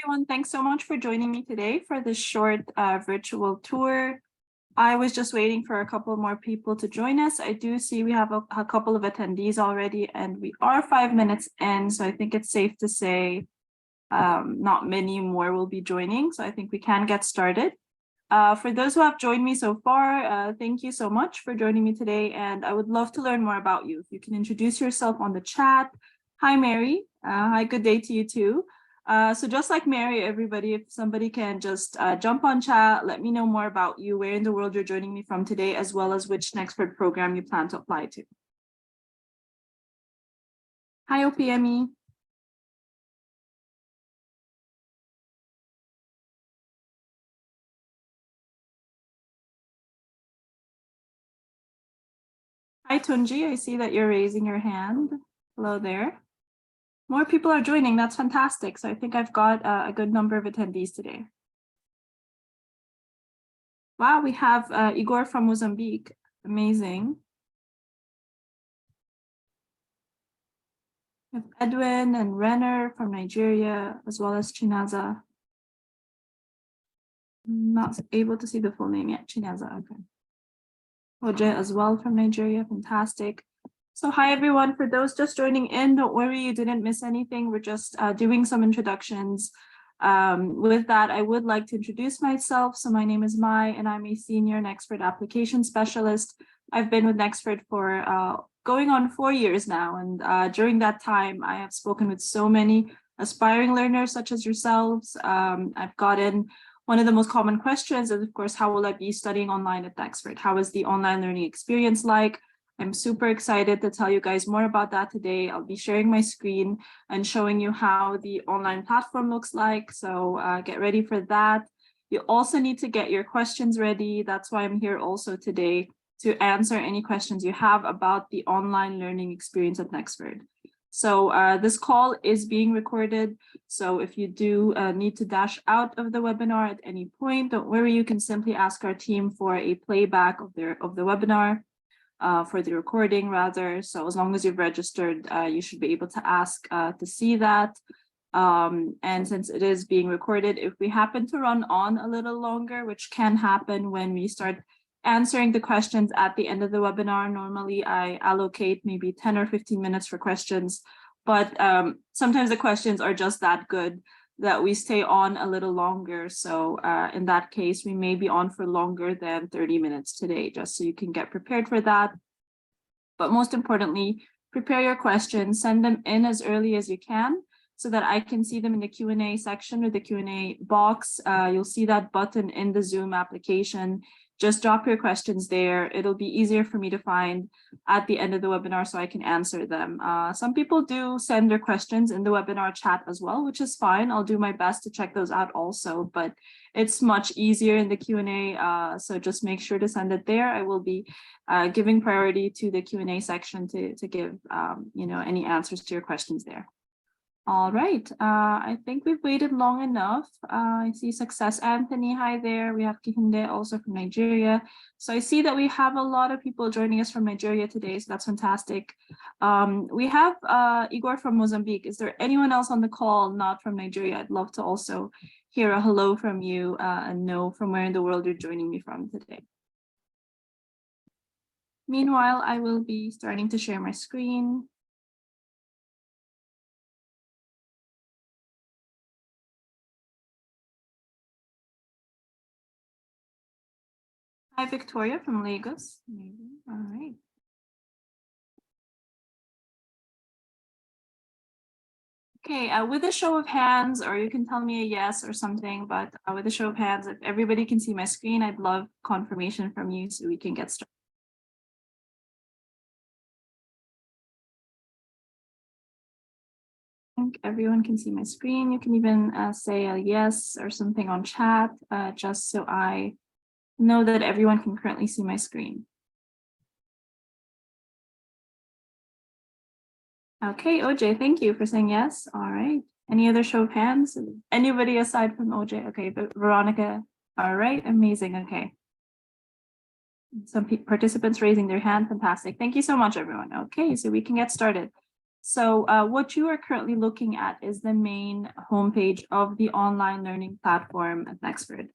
everyone. Thanks so much for joining me today for this short virtual tour. I was just waiting for a couple more people to join us. I do see we have a couple of attendees already, and we are 5 minutes in, so I think it's safe to say not many more will be joining, so I think we can get started. For those who have joined me so far, thank you so much for joining me today, and I would love to learn more about you. If you can introduce yourself on the chat. Hi, Mary. Hi, good day to you too. So just like Mary, everybody, if somebody can just jump on chat, let me know more about you, where in the world you're joining me from today, as well as which Nexford program you plan to apply to. Hi, OPME. Hi, Tunji. I see that you're raising your hand. Hello there. More people are joining. That's fantastic. So I think I've got a good number of attendees today. Wow, we have Igor from Mozambique. Amazing. We have Edwin and Renner from Nigeria, as well as Chinaza. I'm not able to see the full name yet. Chinaza, okay. Oje as well from Nigeria, fantastic. So hi everyone, for those just joining in, don't worry, you didn't miss anything. We're just doing some introductions. With that, I would like to introduce myself. So my name is Mai and I'm a senior Nexford Application Specialist. I've been with Nexford for going on 4 years now. And during that time, I have spoken with so many aspiring learners such as yourselves. I've gotten one of the most common questions is, of course, how will I be studying online at Nexford? How is the online learning experience like? I'm super excited to tell you guys more about that today. I'll be sharing my screen and showing you how the online platform looks like. So get ready for that. You also need to get your questions ready. That's why I'm here also today to answer any questions you have about the online learning experience at Nexford. So this call is being recorded. So if you do need to dash out of the webinar at any point, don't worry, you can simply ask our team for a playback of the webinar. For the recording rather. So as long as you've registered, you should be able to ask to see that. And since it is being recorded, if we happen to run on a little longer, which can happen when we start answering the questions at the end of the webinar, normally I allocate maybe 10 or 15 minutes for questions, but sometimes the questions are just that good that we stay on a little longer. So in that case, we may be on for longer than 30 minutes today, just so you can get prepared for that. But most importantly, prepare your questions, send them in as early as you can so that I can see them in the Q&A section or the Q&A box. You'll see that button in the Zoom application. Just drop your questions there. It'll be easier for me to find at the end of the webinar so I can answer them. Some people do send their questions in the webinar chat as well, which is fine. I'll do my best to check those out also, but it's much easier in the Q&A. So just make sure to send it there. I will be giving priority to the Q&A section to give any answers to your questions there. All right, I think we've waited long enough. I see Success Anthony, hi there. We have Kihinde also from Nigeria. So I see that we have a lot of people joining us from Nigeria today, so that's fantastic. We have Igor from Mozambique. Is there anyone else on the call not from Nigeria? I'd love to also hear a hello from you and know from where in the world you're joining me from today. Meanwhile, I will be starting to share my screen. Hi, Victoria from Lagos. All right. Okay, with a show of hands, or you can tell me a yes or something, but with a show of hands, if everybody can see my screen, I'd love confirmation from you so we can get started. I think everyone can see my screen. You can even say a yes or something on chat, just so I know that everyone can currently see my screen. Okay, OJ, thank you for saying yes. All right. Any other show of hands? Anybody aside from OJ? Okay, but Veronica. All right, amazing. Okay. Some participants raising their hand. Fantastic. Thank you so much, everyone. Okay, so we can get started. So what you are currently looking at is the main homepage of the online learning platform at Nexford.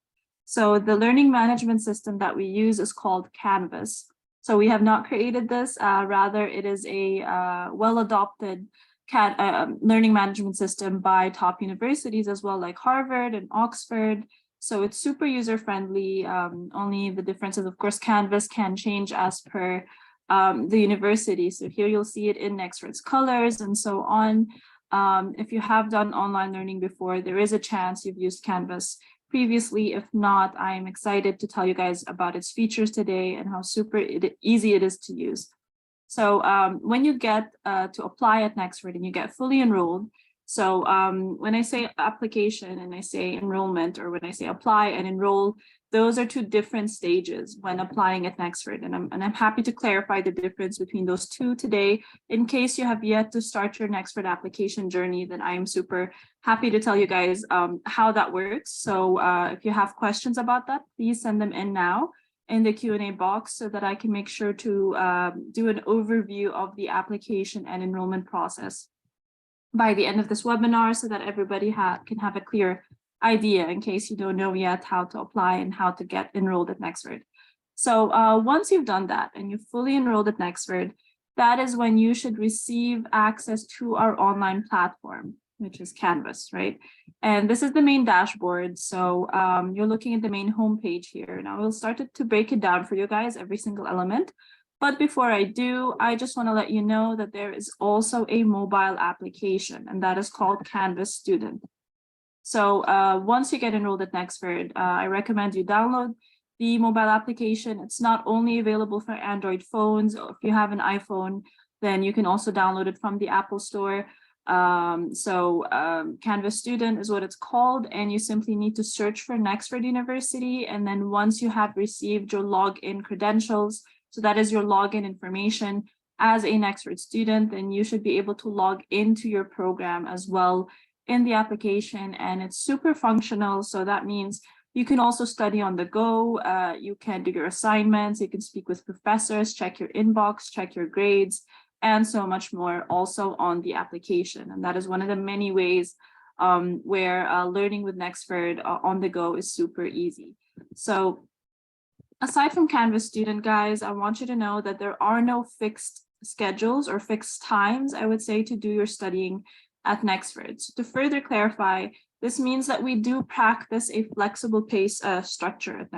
So the learning management system that we use is called Canvas. So we have not created this, rather it is a well-adopted learning management system by top universities as well, like Harvard and Oxford. So it's super user-friendly. Only the difference is, of course, Canvas can change as per the university. So here you'll see it in Nexford's colors and so on. If you have done online learning before, there is a chance you've used Canvas previously. If not, I'm excited to tell you guys about its features today and how super easy it is to use. So when you get to apply at Nexford and you get fully enrolled, so when I say application and I say enrollment, or when I say apply and enroll, those are two different stages when applying at Nexford. And I'm happy to clarify the difference between those two today. In case you have yet to start your Nexford application journey, then I'm super happy to tell you guys how that works. So if you have questions about that, please send them in now in the Q&A box so that I can make sure to do an overview of the application and enrollment process by the end of this webinar, so that everybody can have a clear idea in case you don't know yet how to apply and how to get enrolled at Nexford. So once you've done that and you've fully enrolled at Nexford, that is when you should receive access to our online platform, which is Canvas, right? And this is the main dashboard. So you're looking at the main homepage here. Now we'll start to break it down for you guys, every single element. But before I do, I just want to let you know that there is also a mobile application, and that is called Canvas Student. So once you get enrolled at Nexford, I recommend you download the mobile application. It's not only available for Android phones. If you have an iPhone, then you can also download it from the Apple Store. Canvas Student is what it's called, and you simply need to search for Nexford University. And then once you have received your login credentials, so that is your login information as a Nexford student, then you should be able to log into your program as well in the application. And it's super functional. So that means you can also study on the go. You can do your assignments. You can speak with professors, check your inbox, check your grades, and so much more also on the application. And that is one of the many ways where learning with Nexford on the go is super easy. So aside from Canvas Student, guys, I want you to know that there are no fixed schedules or fixed times, I would say, to do your studying at Nexford. So to further clarify, this means that we do practice a flexible pace structure at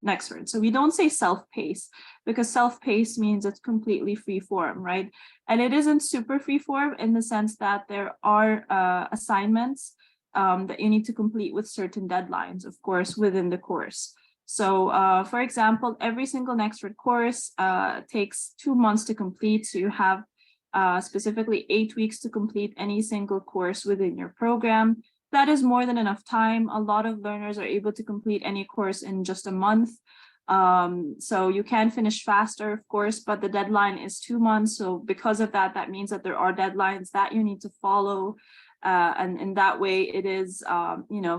Nexford. So we don't say self-pace, because self-pace means it's completely free form, right? And it isn't super free form in the sense that there are assignments that you need to complete with certain deadlines, of course, within the course. So for example, every single Nexford course takes 2 months to complete. So you have specifically 8 weeks to complete any single course within your program. That is more than enough time. A lot of learners are able to complete any course in just a month. So you can finish faster, of course, but the deadline is 2 months. So because of that, that means that there are deadlines that you need to follow. And in that way, it is,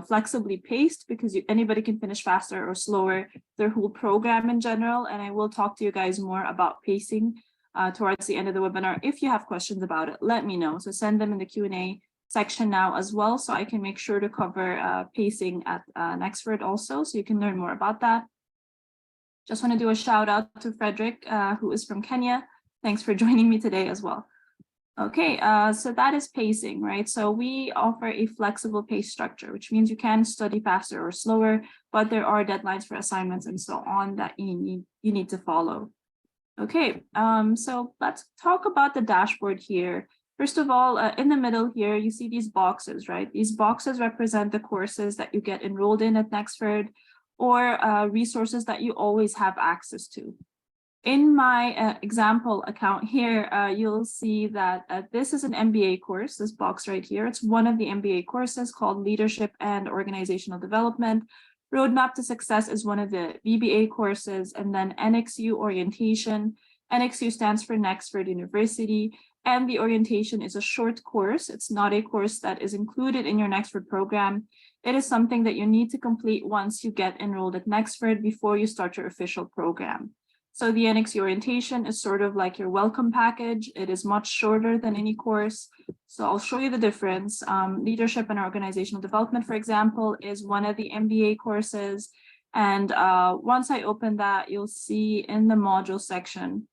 flexibly paced, because anybody can finish faster or slower their whole program in general. And I will talk to you guys more about pacing towards the end of the webinar. If you have questions about it, let me know. So send them in the Q&A section now as well, so I can make sure to cover pacing at Nexford also, so you can learn more about that. Just want to do a shout out to Frederick, who is from Kenya. Thanks for joining me today as well. Okay, so that is pacing, right? So we offer a flexible pace structure, which means you can study faster or slower, but there are deadlines for assignments and so on that you need to follow. Okay, so let's talk about the dashboard here. First of all, in the middle here, you see these boxes, right? These boxes represent the courses that you get enrolled in at Nexford, or resources that you always have access to. In my example account here, you'll see that this is an MBA course, this box right here. It's one of the MBA courses called Leadership and Organizational Development. Roadmap to Success is one of the BBA courses, and then NXU Orientation. NXU stands for Nexford University, and the orientation is a short course. It's not a course that is included in your Nexford program. It is something that you need to complete once you get enrolled at Nexford before you start your official program. So the NXU Orientation is sort of like your welcome package. It is much shorter than any course. So I'll show you the difference. Leadership and Organizational Development, for example, is one of the MBA courses. And once I open that, you'll see in the module section,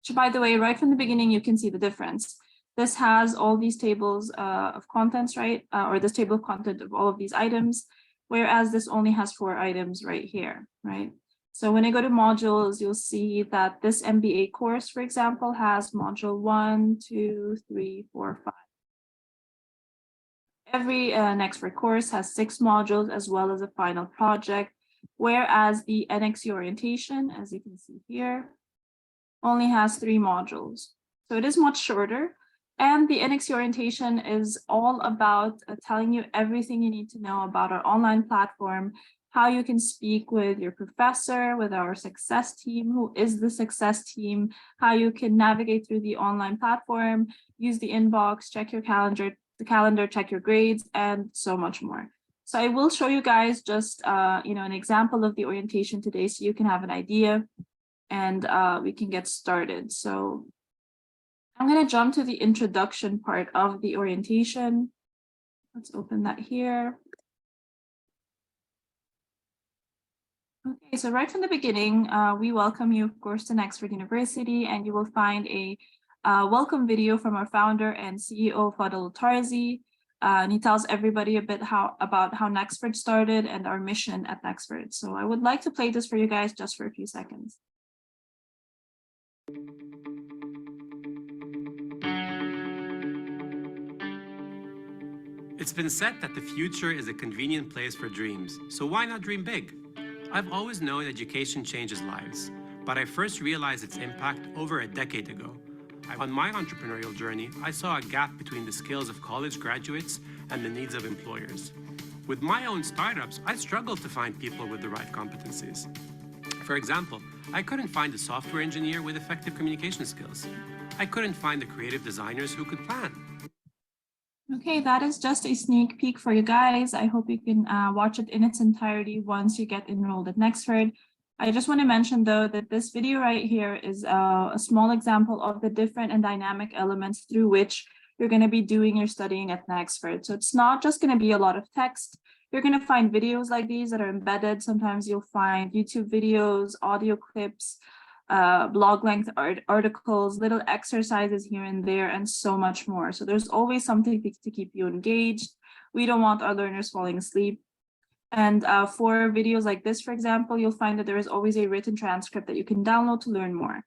which, by the way, right from the beginning, you can see the difference. This has all these tables of contents, right? Or this table of content of all of these items, whereas this only has 4 items right here, right? So when I go to modules, you'll see that this MBA course, for example, has module 1, 2, 3, 4, 5. Every Nexford course has 6 modules as well as a final project, whereas the NXU Orientation, as you can see here, only has 3 modules. So it is much shorter. And the NXU Orientation is all about telling you everything you need to know about our online platform, how you can speak with your professor, with our success team, who is the success team, how you can navigate through the online platform, use the inbox, check your calendar, check your grades, and so much more. So I will show you guys just an example of the orientation today so you can have an idea and we can get started. So I'm going to jump to the introduction part of the orientation. Let's open that here. Okay, so right from the beginning, we welcome you, of course, to Nexford University, and you will find a welcome video from our founder and CEO, Fadl Tarzi. And he tells everybody a bit about how Nexford started and our mission at Nexford. So I would like to play this for you guys just for a few seconds. It's been said that the future is a convenient place for dreams, so why not dream big? I've always known education changes lives, but I first realized its impact over a decade ago. On my entrepreneurial journey, I saw a gap between the skills of college graduates and the needs of employers. With my own startups, I struggled to find people with the right competencies. For example, I couldn't find a software engineer with effective communication skills. I couldn't find the creative designers who could plan. Okay, that is just a sneak peek for you guys. I hope you can watch it in its entirety once you get enrolled at Nexford. I just want to mention, though, that this video right here is a small example of the different and dynamic elements through which you're going to be doing your studying at Nexford. So it's not just going to be a lot of text. You're going to find videos like these that are embedded. Sometimes you'll find YouTube videos, audio clips, blog length articles, little exercises here and there, and so much more. So there's always something to keep you engaged. We don't want our learners falling asleep. And for videos like this, for example, you'll find that there is always a written transcript that you can download to learn more.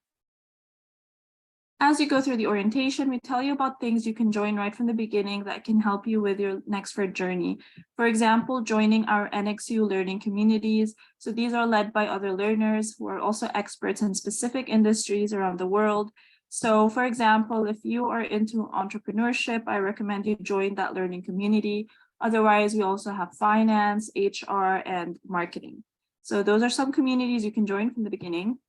As you go through the orientation, we tell you about things you can join right from the beginning that can help you with your Nexford journey. For example, joining our NXU learning communities. So these are led by other learners who are also experts in specific industries around the world. So for example, if you are into entrepreneurship, I recommend you join that learning community. Otherwise, we also have finance, HR, and marketing. So those are some communities you can join from the beginning.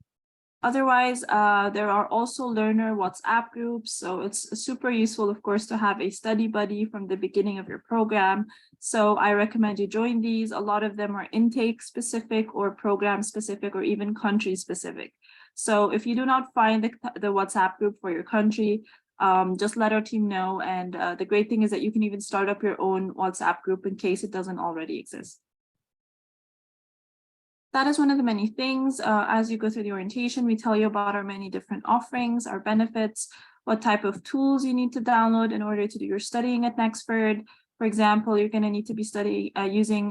Otherwise, there are also learner WhatsApp groups. So it's super useful, of course, to have a study buddy from the beginning of your program. So I recommend you join these. A lot of them are intake specific or program specific or even country specific. So if you do not find the WhatsApp group for your country, just let our team know. And the great thing is that you can even start up your own WhatsApp group in case it doesn't already exist. That is one of the many things. As you go through the orientation, we tell you about our many different offerings, our benefits, what type of tools you need to download in order to do your studying at Nexford. For example, you're going to need to be using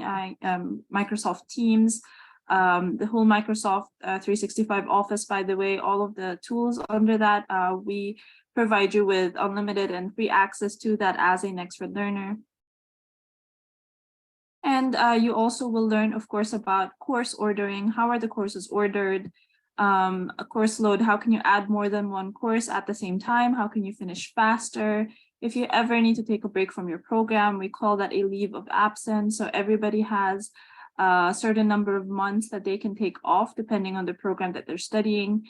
Microsoft Teams, the whole Microsoft 365 Office, by the way, all of the tools under that, we provide you with unlimited and free access to that as a Nexford learner. And you also will learn, of course, about course ordering. How are the courses ordered? A course load, how can you add more than one course at the same time? How can you finish faster? If you ever need to take a break from your program, we call that a leave of absence. So everybody has a certain number of months that they can take off depending on the program that they're studying.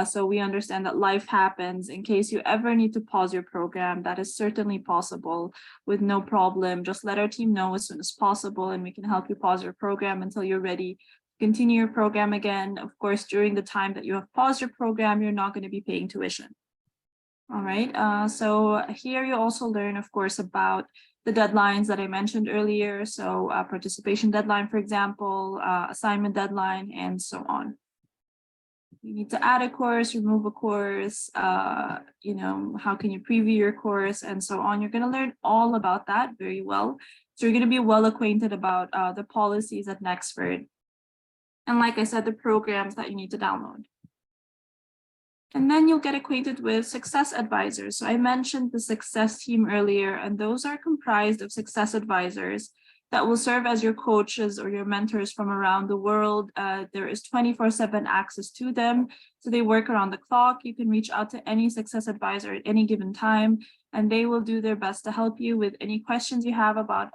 So we understand that life happens. In case you ever need to pause your program, that is certainly possible with no problem. Just let our team know as soon as possible and we can help you pause your program until you're ready continue your program again. Of course, during the time that you have paused your program, you're not going to be paying tuition. All right, so here you also learn, of course, about the deadlines that I mentioned earlier. So participation deadline, for example, assignment deadline, and so on. You need to add a course, remove a course, you know, how can you preview your course, and so on. You're going to learn all about that very well. So you're going to be well acquainted about the policies at Nexford. And like I said, the programs that you need to download. And then you'll get acquainted with success advisors. So I mentioned the success team earlier, and those are comprised of success advisors that will serve as your coaches or your mentors from around the world. There is 24/7 access to them. So they work around the clock. You can reach out to any success advisor at any given time, and they will do their best to help you with any questions you have about,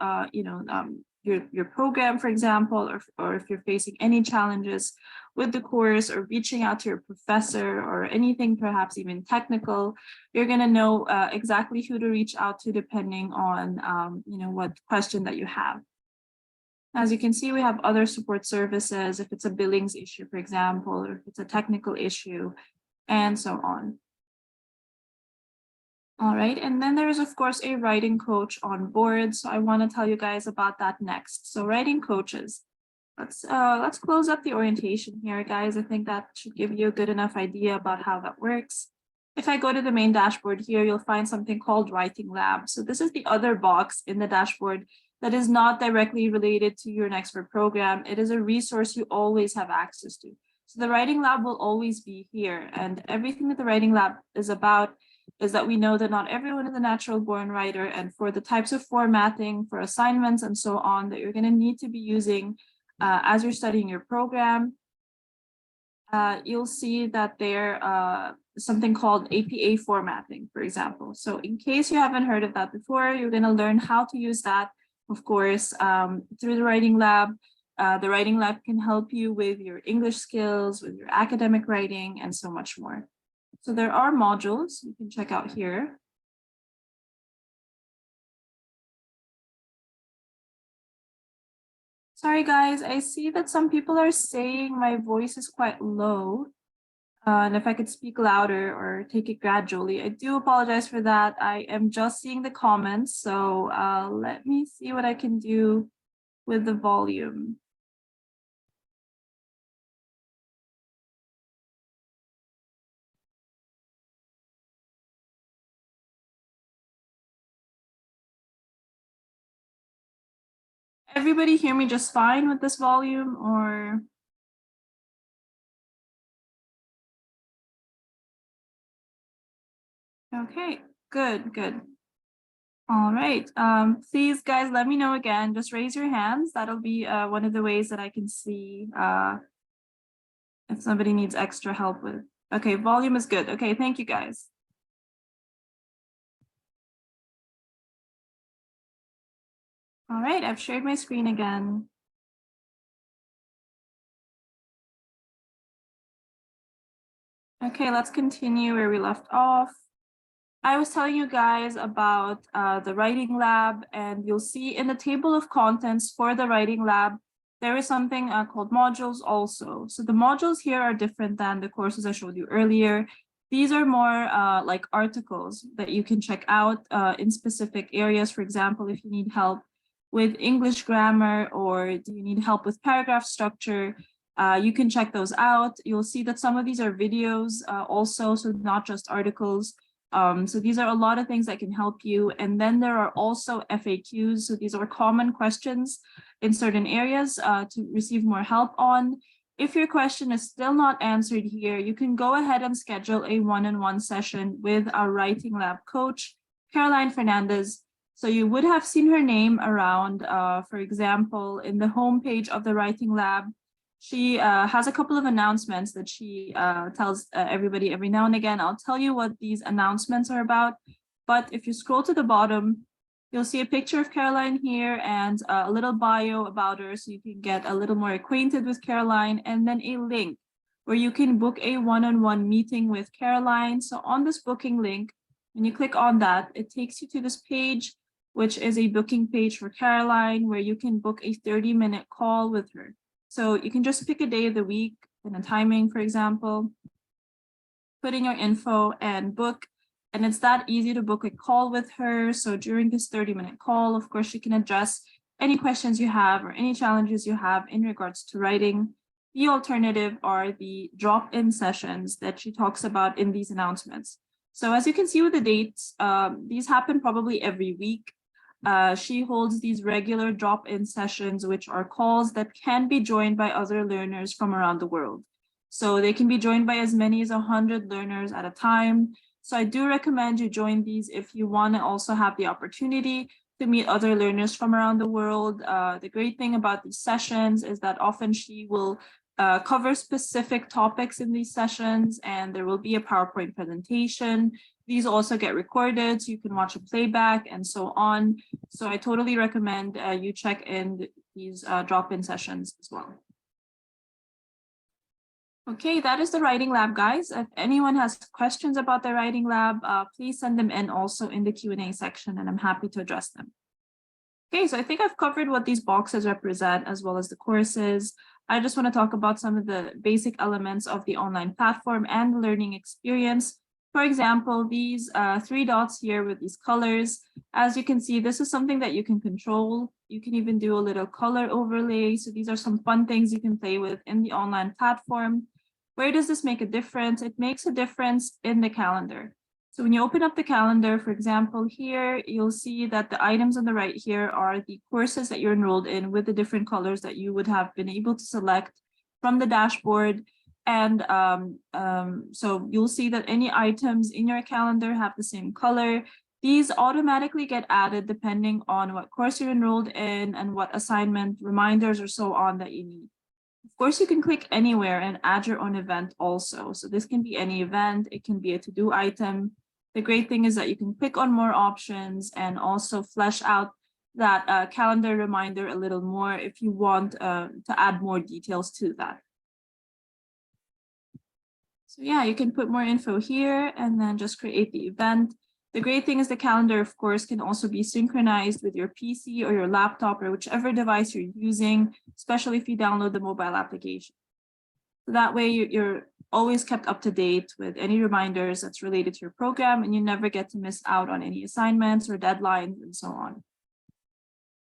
your program, for example, or if you're facing any challenges with the course or reaching out to your professor or anything, perhaps even technical, you're going to know exactly who to reach out to depending on, what question that you have. As you can see, we have other support services if it's a billings issue, for example, or if it's a technical issue, and so on. All right, and then there is, of course, a writing coach on board. So I want to tell you guys about that next. So writing coaches. Let's close up the orientation here, guys. I think that should give you a good enough idea about how that works. If I go to the main dashboard here, you'll find something called Writing Lab. So this is the other box in the dashboard that is not directly related to your Nexford program. It is a resource you always have access to. So the Writing Lab will always be here, and everything that the Writing Lab is about is that we know that not everyone is a natural born writer, and for the types of formatting, for assignments, and so on that you're going to need to be using as you're studying your program, you'll see that there something called APA formatting, for example. So in case you haven't heard of that before, you're going to learn how to use that, of course, through the Writing Lab. The Writing Lab can help you with your English skills, with your academic writing, and so much more. So there are modules you can check out here. Sorry, guys, I see that some people are saying my voice is quite low. And if I could speak louder or take it gradually, I do apologize for that. I am just seeing the comments. So let me see what I can do with the volume. Everybody hear me just fine with this volume, or? Okay, good, good. All right, please guys, let me know again, just raise your hands. That'll be one of the ways that I can see if somebody needs extra help with. Okay, volume is good. Okay, thank you guys. All right, I've shared my screen again. Okay, let's continue where we left off. I was telling you guys about the Writing Lab, and you'll see in the table of contents for the Writing Lab, there is something called modules also. So the modules here are different than the courses I showed you earlier. These are more like articles that you can check out in specific areas. For example, if you need help with English grammar, or do you need help with paragraph structure, you can check those out. You'll see that some of these are videos also, so not just articles. So these are a lot of things that can help you. And then there are also FAQs. So these are common questions in certain areas to receive more help on. If your question is still not answered here, you can go ahead and schedule a one-on-one session with our Writing Lab coach, Caroline Fernandez. So you would have seen her name around, for example, in the homepage of the Writing Lab. She has a couple of announcements that she tells everybody every now and again. I'll tell you what these announcements are about. But if you scroll to the bottom, you'll see a picture of Caroline here and a little bio about her, so you can get a little more acquainted with Caroline, and then a link where you can book a one-on-one meeting with Caroline. So on this booking link, when you click on that, it takes you to this page, which is a booking page for Caroline, where you can book a 30-minute call with her. So you can just pick a day of the week and a timing, for example, put in your info and book. And it's that easy to book a call with her. So during this 30-minute call, of course, you can address any questions you have or any challenges you have in regards to writing. The alternative are the drop-in sessions that she talks about in these announcements. So as you can see with the dates, these happen probably every week. She holds these regular drop-in sessions, which are calls that can be joined by other learners from around the world. So they can be joined by as many as 100 learners at a time. So I do recommend you join these if you want to also have the opportunity to meet other learners from around the world. The great thing about these sessions is that often she will cover specific topics in these sessions, and there will be a PowerPoint presentation. These also get recorded, so you can watch a playback and so on. So I totally recommend you check in these drop-in sessions as well. Okay, that is the writing lab, guys. If anyone has questions about the writing lab, please send them in also in the Q&A section, and I'm happy to address them. Okay, so I think I've covered what these boxes represent as well as the courses. I just want to talk about some of the basic elements of the online platform and the learning experience. For example, these 3 dots here with these colors, as you can see, this is something that you can control. You can even do a little color overlay. So these are some fun things you can play with in the online platform. Where does this make a difference? It makes a difference in the calendar. So when you open up the calendar, for example, here, you'll see that the items on the right here are the courses that you're enrolled in with the different colors that you would have been able to select from the dashboard. And so you'll see that any items in your calendar have the same color. These automatically get added depending on what course you're enrolled in and what assignment, reminders, or so on that you need. Of course, you can click anywhere and add your own event also. So this can be any event, it can be a to-do item. The great thing is that you can click on more options and also flesh out that calendar reminder a little more if you want to add more details to that. So yeah, you can put more info here and then just create the event. The great thing is the calendar, of course, can also be synchronized with your PC or your laptop or whichever device you're using, especially if you download the mobile application. So that way you're always kept up to date with any reminders that's related to your program, and you never get to miss out on any assignments or deadlines and so on.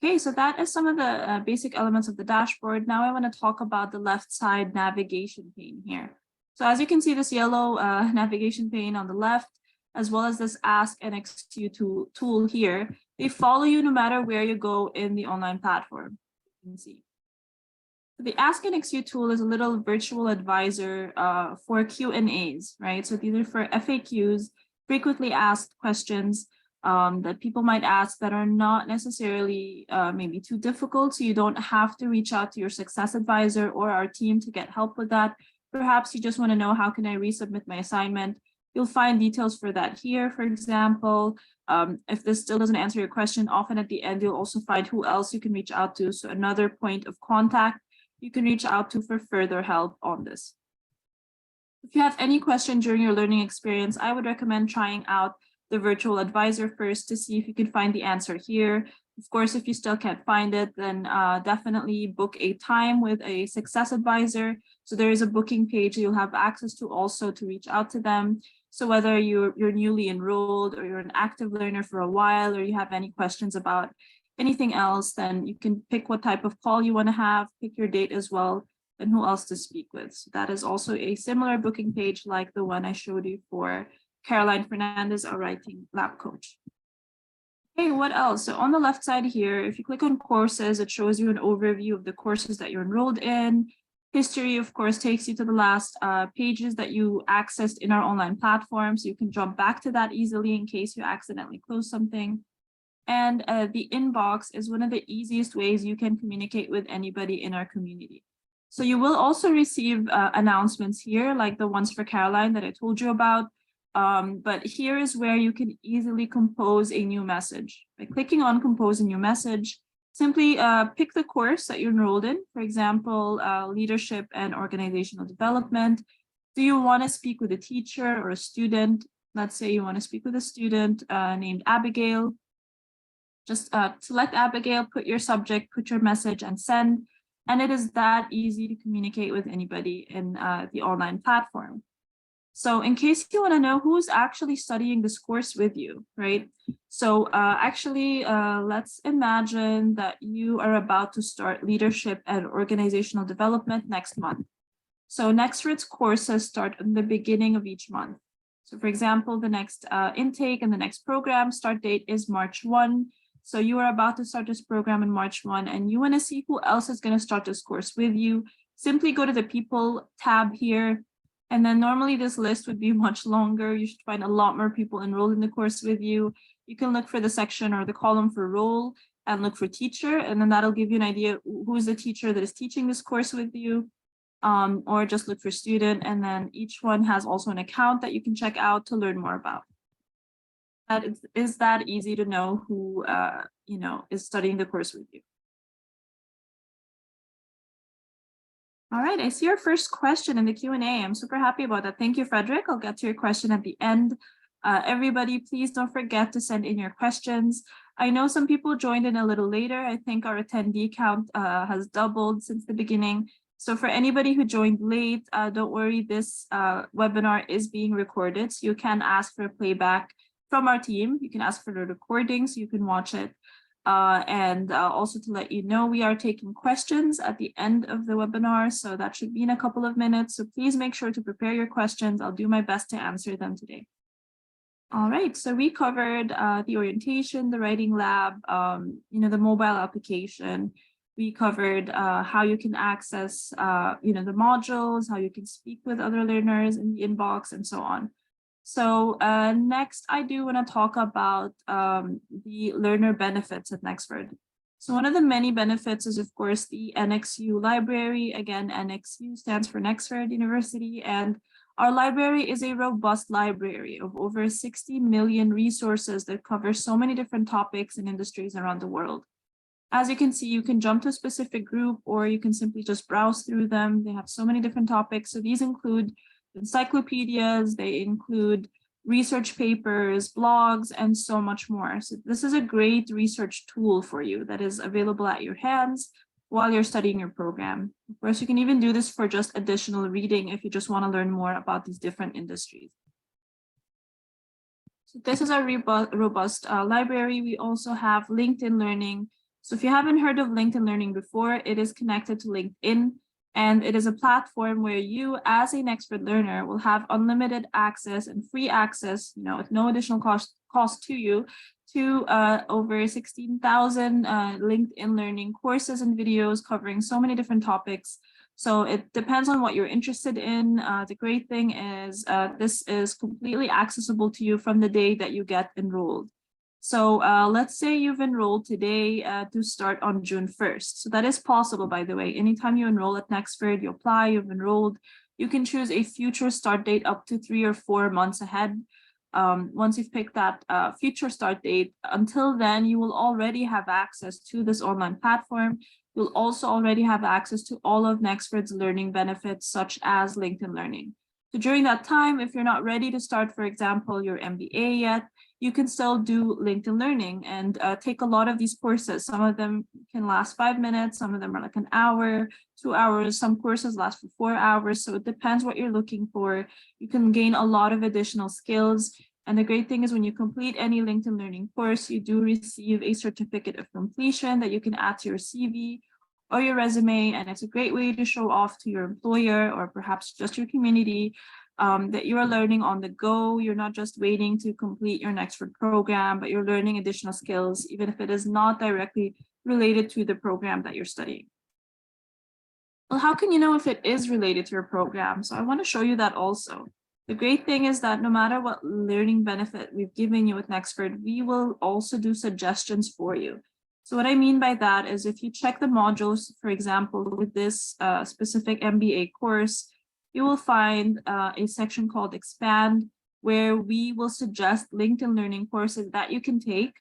Okay, so that is some of the basic elements of the dashboard. Now I want to talk about the left side navigation pane here. So as you can see, this yellow navigation pane on the left, as well as this Ask NXU tool here, they follow you no matter where you go in the online platform. You can see. The Ask NXU tool is a little virtual advisor for Q&As, right? So these are for FAQs, frequently asked questions that people might ask that are not necessarily maybe too difficult. So you don't have to reach out to your success advisor or our team to get help with that. Perhaps you just want to know, how can I resubmit my assignment? You'll find details for that here, for example. If this still doesn't answer your question, often at the end, you'll also find who else you can reach out to. So another point of contact you can reach out to for further help on this. If you have any question during your learning experience, I would recommend trying out the virtual advisor first to see if you can find the answer here. Of course, if you still can't find it, then definitely book a time with a success advisor. So there is a booking page you'll have access to also to reach out to them. So whether you're newly enrolled or you're an active learner for a while, or you have any questions about anything else, then you can pick what type of call you want to have, pick your date as well, and who else to speak with. So that is also a similar booking page like the one I showed you for Caroline Fernandez, our writing lab coach. Okay, what else? So on the left side here, if you click on courses, it shows you an overview of the courses that you're enrolled in. History, of course, takes you to the last pages that you accessed in our online platform. So you can jump back to that easily in case you accidentally close something. And the inbox is one of the easiest ways you can communicate with anybody in our community. So you will also receive announcements here, like the ones for Caroline that I told you about. But here is where you can easily compose a new message. By clicking on compose a new message, simply pick the course that you're enrolled in, for example, leadership and organizational development. Do you want to speak with a teacher or a student? Let's say you want to speak with a student named Abigail. Just select Abigail, put your subject, put your message, and send. And it is that easy to communicate with anybody in the online platform. So in case you want to know who's actually studying this course with you, right? So let's imagine that you are about to start leadership and organizational development next month. So Nexford's courses start in the beginning of each month. So for example, the next intake and the next program start date is March 1. So you are about to start this program in March 1 and you want to see who else is going to start this course with you. Simply go to the People tab here. And then normally this list would be much longer. You should find a lot more people enrolled in the course with you. You can look for the section or the column for role and look for teacher. And then that'll give you an idea who's the teacher that is teaching this course with you. Or just look for student. And then each one has also an account that you can check out to learn more about. That is that easy to know who is studying the course with you. All right, I see your first question in the Q&A. I'm super happy about that. Thank you, Frederick. I'll get to your question at the end. Everybody, please don't forget to send in your questions. I know some people joined in a little later. I think our attendee count has doubled since the beginning. So for anybody who joined late, don't worry, this webinar is being recorded. So you can ask for a playback from our team. You can ask for the recording so you can watch it. And also to let you know, we are taking questions at the end of the webinar. So that should be in a couple of minutes. So please make sure to prepare your questions. I'll do my best to answer them today. All right, so we covered the orientation, the writing lab, the mobile application. We covered how you can access, the modules, how you can speak with other learners in the inbox and so on. So next, I do want to talk about the learner benefits at Nexford. So one of the many benefits is, of course, the NXU library. Again, NXU stands for Nexford University, and our library is a robust library of over 60 million resources that cover so many different topics and industries around the world. As you can see, you can jump to a specific group or you can simply just browse through them. They have so many different topics. So these include encyclopedias, they include research papers, blogs, and so much more. So this is a great research tool for you that is available at your hands while you're studying your program. Of course, you can even do this for just additional reading if you just want to learn more about these different industries. So this is our robust library. We also have LinkedIn Learning. So if you haven't heard of LinkedIn Learning before, it is connected to LinkedIn. And it is a platform where you, as a Nexford learner, will have unlimited access and free access, with no additional cost to you, to over 16,000 LinkedIn Learning courses and videos covering so many different topics. So it depends on what you're interested in. The great thing is this is completely accessible to you from the day that you get enrolled. So let's say you've enrolled today to start on June 1st. So that is possible, by the way. Anytime you enroll at Nexford, you apply, you've enrolled, you can choose a future start date up to 3 or 4 months ahead. Once you've picked that future start date, until then, you will already have access to this online platform. You'll also already have access to all of Nexford's learning benefits, such as LinkedIn Learning. So during that time, if you're not ready to start, for example, your MBA yet, you can still do LinkedIn Learning and take a lot of these courses. Some of them can last 5 minutes, some of them are like an hour, 2 hours, some courses last for 4 hours. So it depends what you're looking for. You can gain a lot of additional skills. And the great thing is when you complete any LinkedIn Learning course, you do receive a certificate of completion that you can add to your CV or your resume. And it's a great way to show off to your employer or perhaps just your community that you are learning on the go. You're not just waiting to complete your Nexford program, but you're learning additional skills, even if it is not directly related to the program that you're studying. Well, how can you know if it is related to your program? So I want to show you that also. The great thing is that no matter what learning benefit we've given you with Nexford, we will also do suggestions for you. So what I mean by that is if you check the modules, for example, with this specific MBA course, you will find a section called Expand, where we will suggest LinkedIn Learning courses that you can take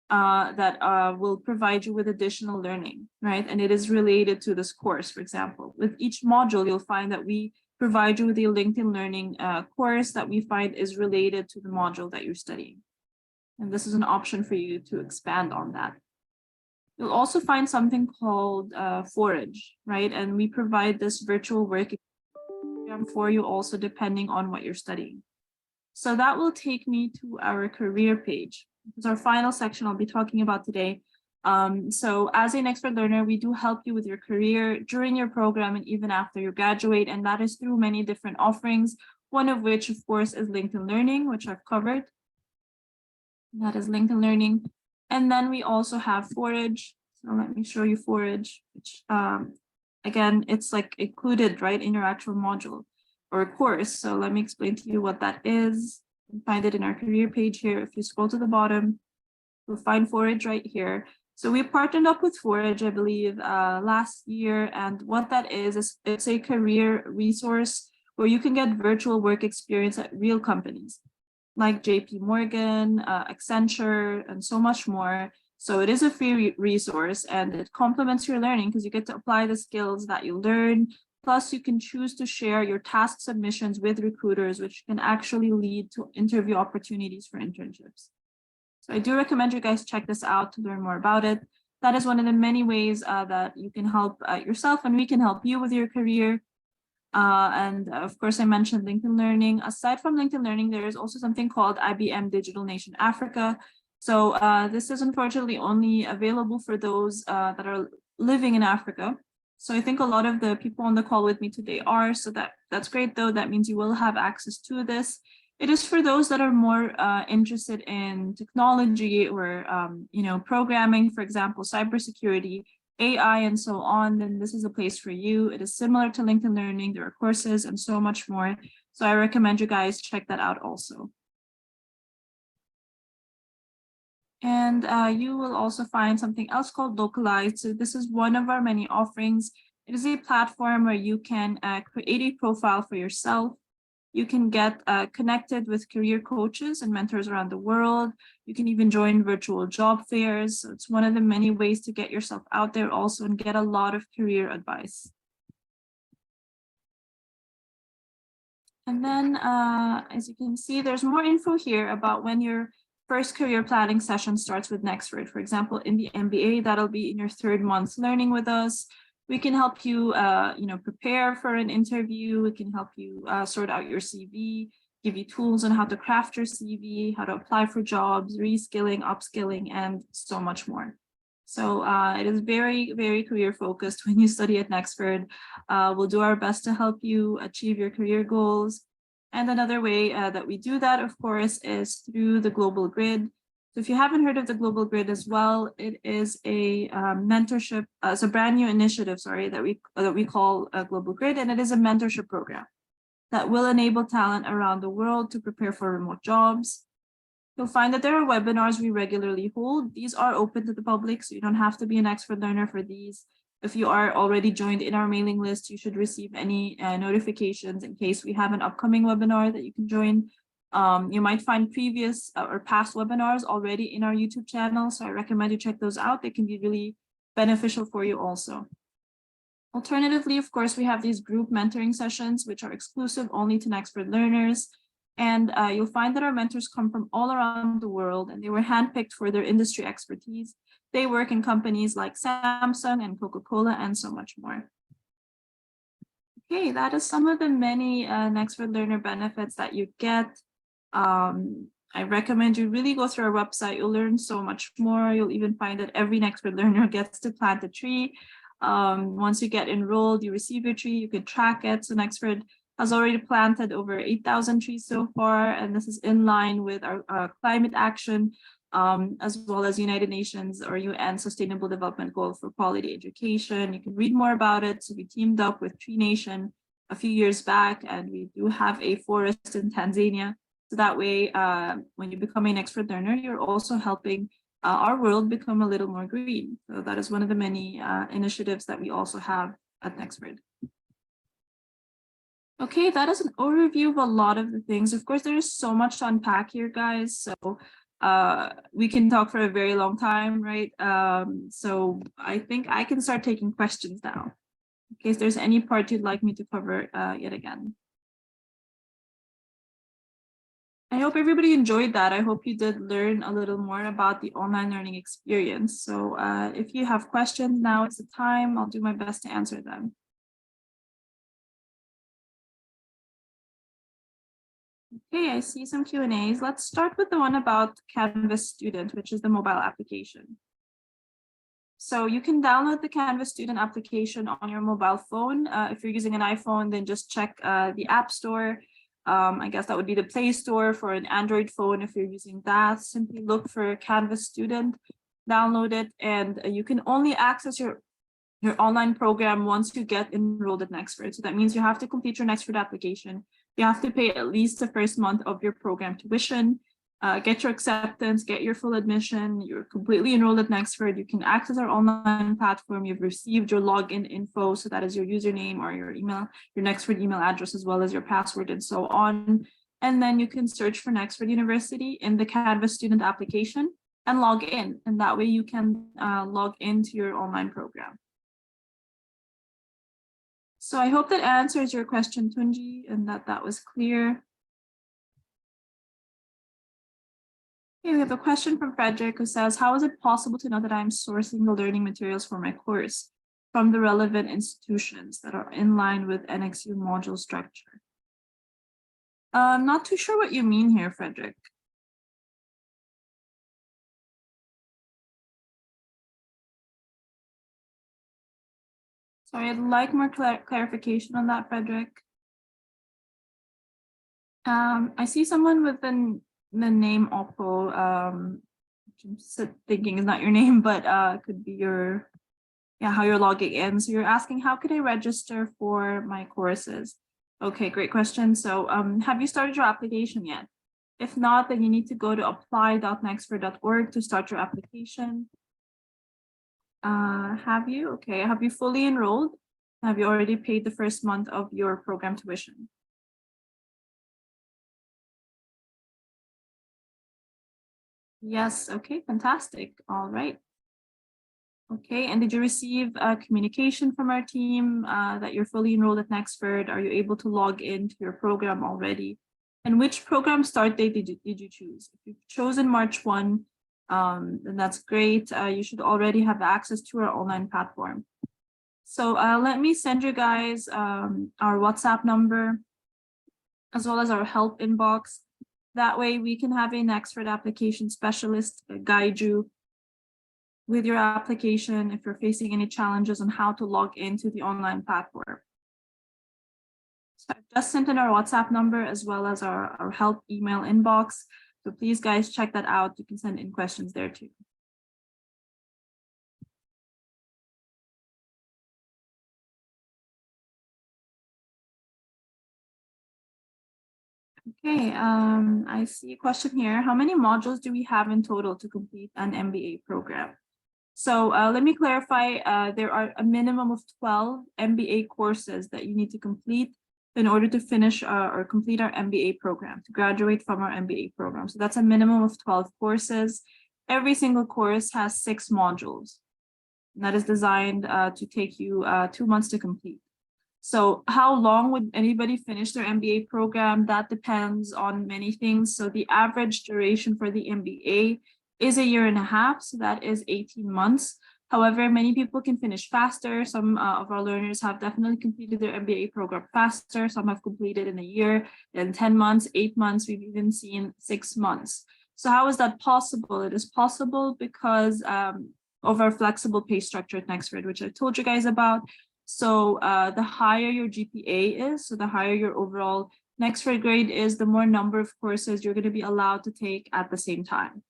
that will provide you with additional learning, right? And it is related to this course, for example. With each module, you'll find that we provide you with a LinkedIn Learning course that we find is related to the module that you're studying. And this is an option for you to expand on that. You'll also find something called Forage, right? And we provide this virtual work program for you also depending on what you're studying. So that will take me to our career page. This is our final section I'll be talking about today. So as an expert learner, we do help you with your career during your program and even after you graduate, and that is through many different offerings, one of which, of course, is LinkedIn Learning, which I've covered. That is LinkedIn Learning. And then we also have Forage. So let me show you Forage, which again, it's like included right in your actual module or course. So let me explain to you what that is. You can find it in our career page here. If you scroll to the bottom, you'll find Forage right here. So we partnered up with Forage, I believe, last year. And what that is it's a career resource where you can get virtual work experience at real companies like JP Morgan, Accenture, and so much more. So it is a free resource and it complements your learning because you get to apply the skills that you learn. Plus, you can choose to share your task submissions with recruiters, which can actually lead to interview opportunities for internships. So I do recommend you guys check this out to learn more about it. That is one of the many ways that you can help yourself and we can help you with your career. And of course, I mentioned LinkedIn Learning. Aside from LinkedIn Learning, there is also something called IBM Digital Nation Africa. So this is unfortunately only available for those that are living in Africa. So I think a lot of the people on the call with me today are, so that's great though. That means you will have access to this. It is for those that are more interested in technology or, programming, for example, cybersecurity, AI, and so on, then this is a place for you. It is similar to LinkedIn Learning. There are courses and so much more. So I recommend you guys check that out also. And you will also find something else called Localized. So this is one of our many offerings. It is a platform where you can create a profile for yourself. You can get connected with career coaches and mentors around the world. You can even join virtual job fairs. So it's one of the many ways to get yourself out there also and get a lot of career advice. And then, as you can see, there's more info here about when your first career planning session starts with Nexford. For example, in the MBA, that'll be in your 3rd month learning with us. We can help you, prepare for an interview. We can help you sort out your CV, give you tools on how to craft your CV, how to apply for jobs, reskilling, upskilling, and so much more. So it is very, very career focused when you study at Nexford. We'll do our best to help you achieve your career goals. And another way that we do that, of course, is through the Global Grid. So if you haven't heard of the Global Grid as well, it is a mentorship, it's a brand new initiative, that we call Global Grid, and it is a mentorship program that will enable talent around the world to prepare for remote jobs. You'll find that there are webinars we regularly hold. These are open to the public, so you don't have to be an expert learner for these. If you are already joined in our mailing list, you should receive any notifications in case we have an upcoming webinar that you can join. You might find previous or past webinars already in our YouTube channel, so I recommend you check those out. They can be really beneficial for you also. Alternatively, of course, we have these group mentoring sessions, which are exclusive only to Nexford learners. And you'll find that our mentors come from all around the world and they were handpicked for their industry expertise. They work in companies like Samsung and Coca-Cola and so much more. Okay, that is some of the many Nexford learner benefits that you get. I recommend you really go through our website. You'll learn so much more. You'll even find that every Nexford learner gets to plant a tree. Once you get enrolled, you receive your tree, you can track it. So Nexford has already planted over 8,000 trees so far, and this is in line with our climate action, as well as United Nations or UN Sustainable Development Goal for Quality Education. You can read more about it. So we teamed up with Tree Nation a few years back, and we do have a forest in Tanzania. So that way, when you become an expert learner, you're also helping our world become a little more green. So that is one of the many initiatives that we also have at Nexford. Okay, that is an overview of a lot of the things. Of course, there is so much to unpack here, guys. So we can talk for a very long time, right? So I think I can start taking questions now, in case there's any part you'd like me to cover yet again. I hope everybody enjoyed that. I hope you did learn a little more about the online learning experience. So if you have questions, now is the time. I'll do my best to answer them. Okay, I see some Q&As. Let's start with the one about Canvas Student, which is the mobile application. So you can download the Canvas Student application on your mobile phone. If you're using an iPhone, then just check the App Store. I guess that would be the Play Store for an Android phone. If you're using that, simply look for Canvas Student, download it, and you can only access your online program once you get enrolled at Nexford. So that means you have to complete your Nexford application. You have to pay at least the first month of your program tuition, get your acceptance, get your full admission. You're completely enrolled at Nexford. You can access our online platform. You've received your login info. So that is your username or your email, your Nexford email address, as well as your password and so on. And then you can search for Nexford University in the Canvas student application and log in. And that way you can log into your online program. So I hope that answers your question, Tunji, and that was clear. Okay, we have a question from Frederick who says, how is it possible to know that I'm sourcing the learning materials for my course from the relevant institutions that are in line with NXU module structure? I'm not too sure what you mean here, Frederick. Sorry, I'd like more clarification on that, Frederick. I see someone with the name Oppo, which I'm thinking is not your name, but could be your, how you're logging in. So you're asking, how can I register for my courses? Okay, great question. So have you started your application yet? If not, then you need to go to apply.nexford.org to start your application. Have you? Okay, have you fully enrolled? Have you already paid the first month of your program tuition? Yes, okay, fantastic. All right. Okay, and did you receive communication from our team that you're fully enrolled at Nexford? Are you able to log into your program already? And which program start date did you choose? If you've chosen March 1, then that's great. You should already have access to our online platform. So let me send you guys our WhatsApp number as well as our help inbox. That way we can have a Nexford Application Specialist guide you with your application if you're facing any challenges on how to log into the online platform. So I've just sent in our WhatsApp number as well as our help email inbox. So please guys check that out. You can send in questions there too. Okay, I see a question here. How many modules do we have in total to complete an MBA program? So let me clarify, there are a minimum of 12 MBA courses that you need to complete in order to finish or complete our MBA program, to graduate from our MBA program. So that's a minimum of 12 courses. Every single course has 6 modules. And that is designed to take you 2 months to complete. So how long would anybody finish their MBA program? That depends on many things. So the average duration for the MBA is 1.5 years. So that is 18 months. However, many people can finish faster. Some of our learners have definitely completed their MBA program faster. Some have completed in 1 year, then 10 months, 8 months. We've even seen 6 months. So how is that possible? It is possible because of our flexible pay structure at Nexford, which I told you guys about. So the higher your GPA is, so the higher your overall Nexford grade is, the more number of courses you're going to be allowed to take at the same time.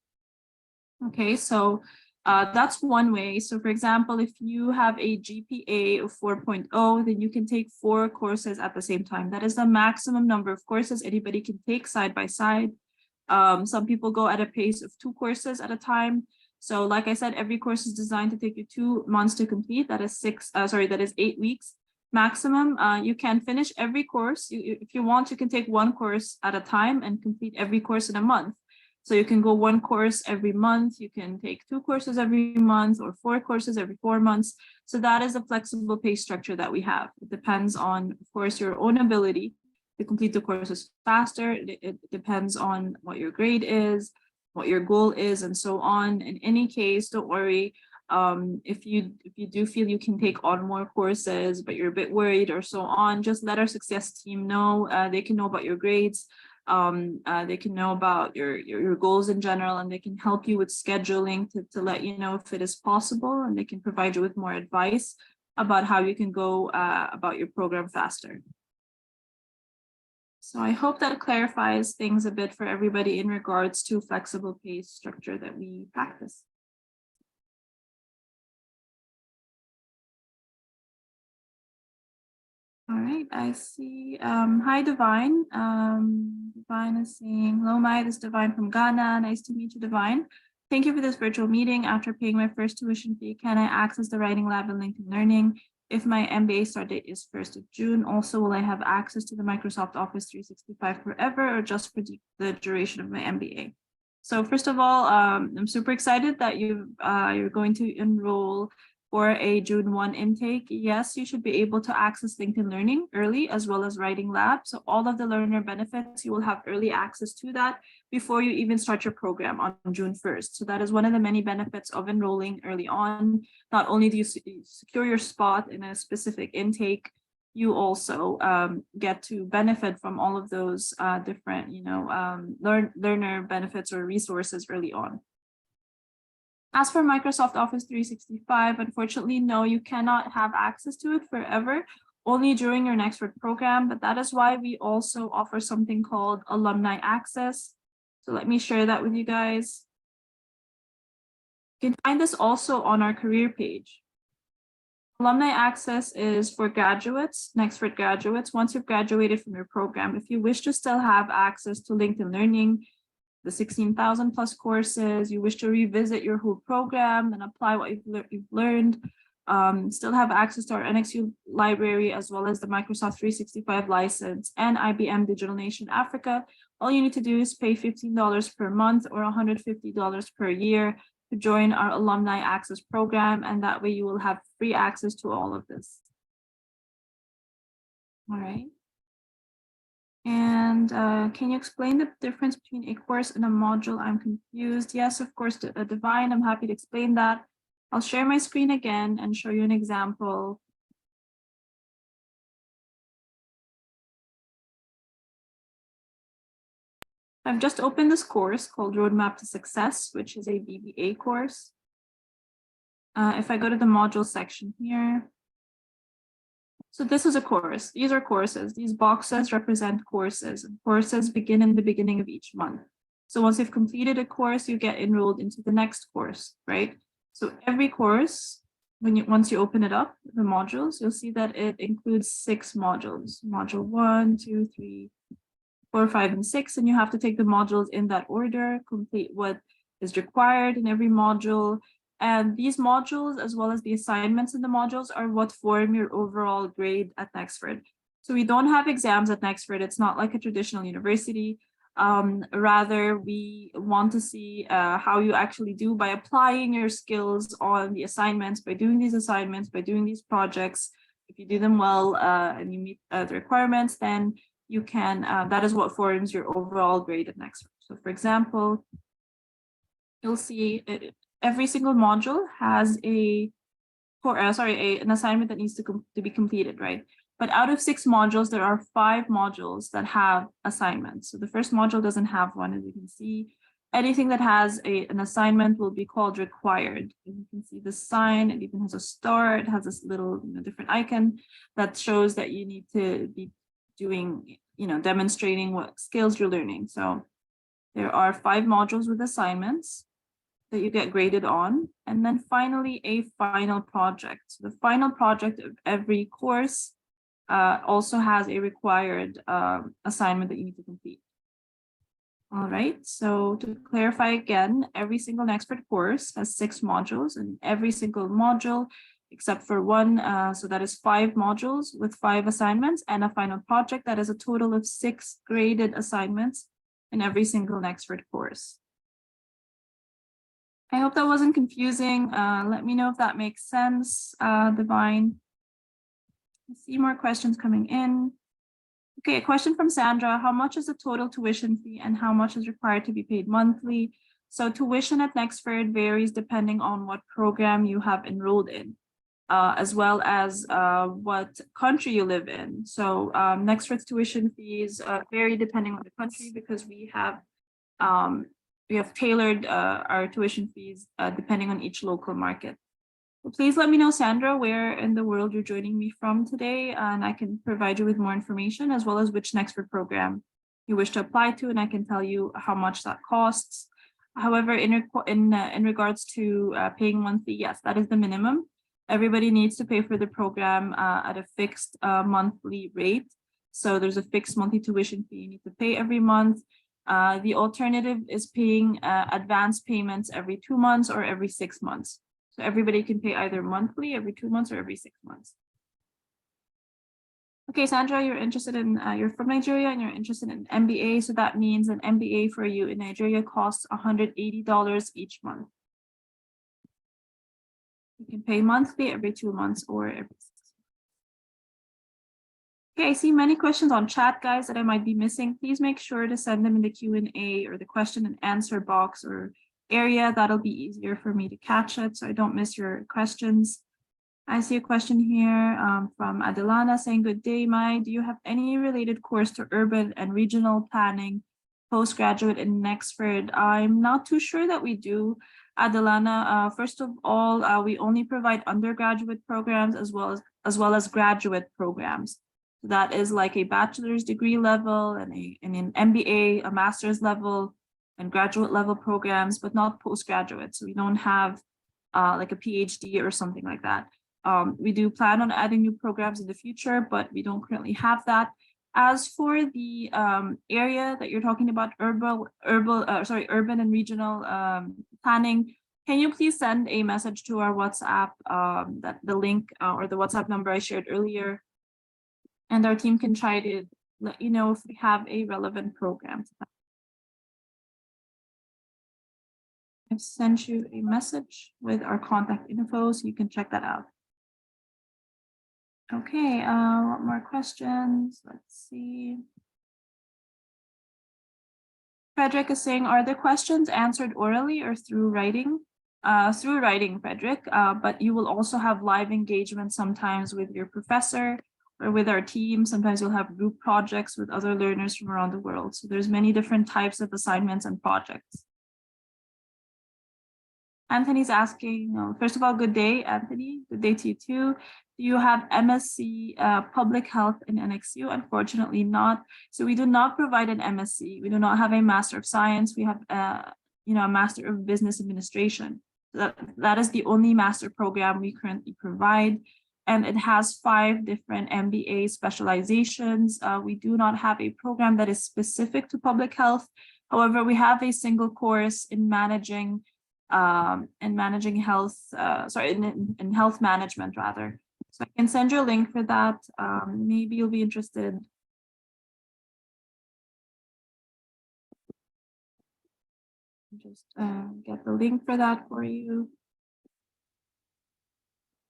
Okay, so that's one way. So for example, if you have a GPA of 4.0, then you can take 4 courses at the same time. That is the maximum number of courses anybody can take side by side. Some people go at a pace of 2 courses at a time. So like I said, every course is designed to take you 2 months to complete. That is 8 weeks maximum. You can finish every course. If you want, you can take 1 course at a time and complete every course in a month. So you can go 1 course every month. You can take 2 courses every month or 4 courses every 4 months. So that is a flexible pay structure that we have. It depends on, of course, your own ability to complete the courses faster. It depends on what your grade is, what your goal is, and so on. In any case, don't worry. If you do feel you can take on more courses, but you're a bit worried or so on, just let our success team know. They can know about your grades. They can know about your goals in general, and they can help you with scheduling to let you know if it is possible, and they can provide you with more advice about how you can go about your program faster. So I hope that clarifies things a bit for everybody in regards to flexible pay structure that we practice. All right, I see. Hi, Divine. Divine is saying, hello, Mai, this is Divine from Ghana. Nice to meet you, Divine. Thank you for this virtual meeting. After paying my first tuition fee, can I access the writing lab and LinkedIn Learning? If my MBA start date is 1st of June, also, will I have access to the Microsoft Office 365 forever or just for the duration of my MBA? So first of all, I'm super excited that you're going to enroll for a June 1 intake. Yes, you should be able to access LinkedIn Learning early as well as Writing Lab. So all of the learner benefits, you will have early access to that before you even start your program on June 1st. So that is one of the many benefits of enrolling early on. Not only do you secure your spot in a specific intake, you also get to benefit from all of those different, learner benefits or resources early on. As for Microsoft Office 365, unfortunately, no, you cannot have access to it forever, only during your Nexford program, but that is why we also offer something called Alumni Access. So let me share that with you guys. You can find this also on our career page. Alumni Access is for graduates, Nexford graduates. Once you've graduated from your program, if you wish to still have access to LinkedIn Learning, the 16,000 plus courses, you wish to revisit your whole program and apply what you've learned, still have access to our NXU library, as well as the Microsoft 365 license and IBM Digital Nation Africa. All you need to do is pay $15 per month or $150 per year to join our Alumni Access program, and that way you will have free access to all of this. All right. And can you explain the difference between a course and a module? I'm confused. Yes, of course, Divine, I'm happy to explain that. I'll share my screen again and show you an example. I've just opened this course called Roadmap to Success, which is a BBA course. If I go to the module section here, so this is a course. These are courses. These boxes represent courses. Courses begin in the beginning of each month. So once you've completed a course, you get enrolled into the next course, right? So every course, once you open it up, the modules, you'll see that it includes 6 modules. Module 1, 2, 3, 4, 5, and 6. And you have to take the modules in that order, complete what is required in every module. And these modules, as well as the assignments in the modules, are what form your overall grade at Nexford. So we don't have exams at Nexford. It's not like a traditional university. Rather, we want to see how you actually do by applying your skills on the assignments, by doing these assignments, by doing these projects. If you do them well and you meet the requirements, then you can, that is what forms your overall grade at Nexford. So for example, you'll see every single module has an assignment that needs to be completed, right? But out of 6 modules, there are 5 modules that have assignments. So the first module doesn't have one, as you can see. Anything that has an assignment will be called required. And you can see the sign, it even has a star, it has this little different icon that shows that you need to be doing, demonstrating what skills you're learning. So there are 5 modules with assignments that you get graded on. And then finally, a final project. So the final project of every course also has a required assignment that you need to complete. All right, so to clarify again, every single Nexford course has 6 modules, and every single module, except for one, so that is 5 modules with 5 assignments and a final project. That is a total of 6 graded assignments in every single Nexford course. I hope that wasn't confusing. Let me know if that makes sense, Divine. I see more questions coming in. Okay, a question from Sandra. How much is the total tuition fee and how much is required to be paid monthly? So tuition at Nexford varies depending on what program you have enrolled in, as well as what country you live in. So Nexford's tuition fees vary depending on the country because we have tailored our tuition fees depending on each local market. Please let me know, Sandra, where in the world you're joining me from today, and I can provide you with more information as well as which Nexford program you wish to apply to, and I can tell you how much that costs. However, in regards to paying monthly, yes, that is the minimum. Everybody needs to pay for the program at a fixed monthly rate. So there's a fixed monthly tuition fee you need to pay every month. The alternative is paying advance payments every 2 months or every 6 months. So everybody can pay either monthly, every 2 months, or every 6 months. Okay, Sandra, you're interested in, you're from Nigeria and you're interested in MBA. So that means an MBA for you in Nigeria costs $180 each month. You can pay monthly, every 2 months, or every 6 months. Okay, I see many questions on chat, guys, that I might be missing. Please make sure to send them in the Q&A or the question and answer box or area. That'll be easier for me to catch it so I don't miss your questions. I see a question here from Adelana saying, good day, Mai. Do you have any related course to urban and regional planning postgraduate in Nexford? I'm not too sure that we do, Adelana. First of all, we only provide undergraduate programs as well as graduate programs. So that is like a bachelor's degree level and an MBA, a master's level, and graduate level programs, but not postgraduate. So we don't have like a PhD or something like that. We do plan on adding new programs in the future, but we don't currently have that. As for the area that you're talking about, urban and regional planning, can you please send a message to our WhatsApp, that the link or the WhatsApp number I shared earlier, and our team can try to let you know if we have a relevant program. I've sent you a message with our contact info, so you can check that out. Okay, what more questions? Let's see. Frederick is saying, are the questions answered orally or through writing? Through writing, Frederick, but you will also have live engagement sometimes with your professor or with our team. Sometimes you'll have group projects with other learners from around the world. So there's many different types of assignments and projects. Anthony's asking, first of all, good day, Anthony. Good day to you too. Do you have MSc Public Health in NXU? Unfortunately not. So we do not provide an MSc. We do not have a Master of Science. We have a Master of Business Administration. That is the only master program we currently provide. And it has 5 different MBA specializations. We do not have a program that is specific to public health. However, we have a single course in managing health, in health management rather. So I can send you a link for that. Maybe you'll be interested. Just get the link for that for you.